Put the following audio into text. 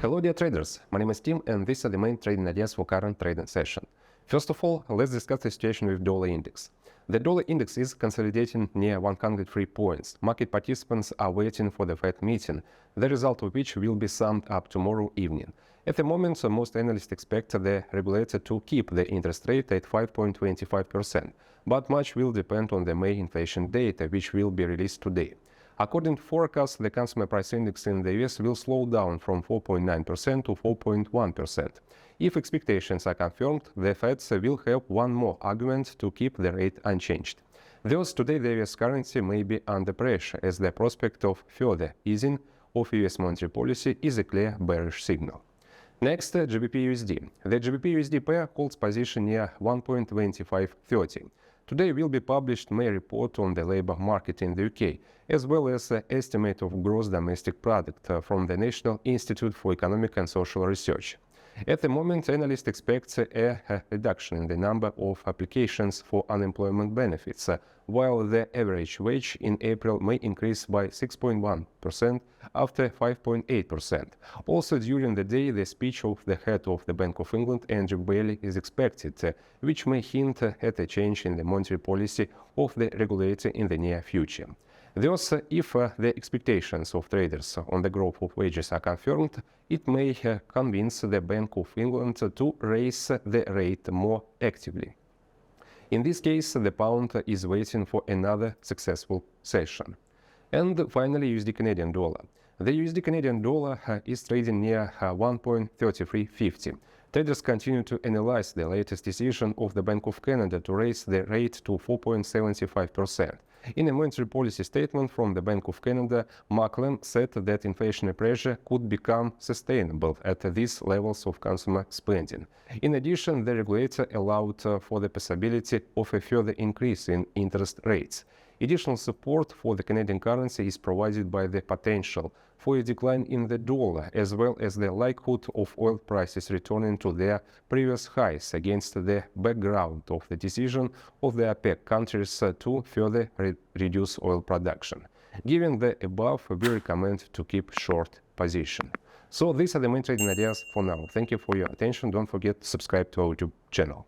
Hello dear traders, my name is Tim and these are the main trading ideas for current trading session. First of all, let's discuss the situation with dollar index. The dollar index is consolidating near 103 points. Market participants are waiting for the Fed meeting, the result of which will be summed up tomorrow evening. At the moment, most analysts expect the regulator to keep the interest rate at 5.25%, but much will depend on the May inflation data, which will be released today. According to forecasts, the consumer price index in the US will slow down from 4.9% to 4.1%. If expectations are confirmed, the Fed will have one more argument to keep the rate unchanged. Thus, today the US currency may be under pressure as the prospect of further easing of US monetary policy is a clear bearish signal. Next, GBP-USD. The GBP-USD pair holds position near 1.2530. Today will be published May report on the labor market in the UK, as well as an estimate of gross domestic product from the National Institute for Economic and Social Research. At the moment, analysts expect a reduction in the number of applications for unemployment benefits, while the average wage in April may increase by 6.1% after 5.8%. Also, during the day, the speech of the head of the Bank of England, Andrew Bailey, is expected, which may hint at a change in the monetary policy of the regulator in the near future. Thus, if the expectations of traders on the growth of wages are confirmed, it may convince the Bank of England to raise the rate more actively. In this case, the pound is waiting for another successful session. And finally, USD Canadian dollar. The USD Canadian dollar is trading near 1.3350. Traders continue to analyze the latest decision of the Bank of Canada to raise the rate to 4.75%. In a monetary policy statement from the Bank of Canada, Mark said that inflationary pressure could become sustainable at these levels of consumer spending. In addition, the regulator allowed for the possibility of a further increase in interest rates. Additional support for the Canadian currency is provided by the potential for a decline in the dollar, as well as the likelihood of oil prices returning to their previous highs against the background of the decision of the OPEC countries to further reduce oil production. Given the above, we recommend to keep short position. So these are the main trading ideas for now. Thank you for your attention. Don't forget to subscribe to our YouTube channel.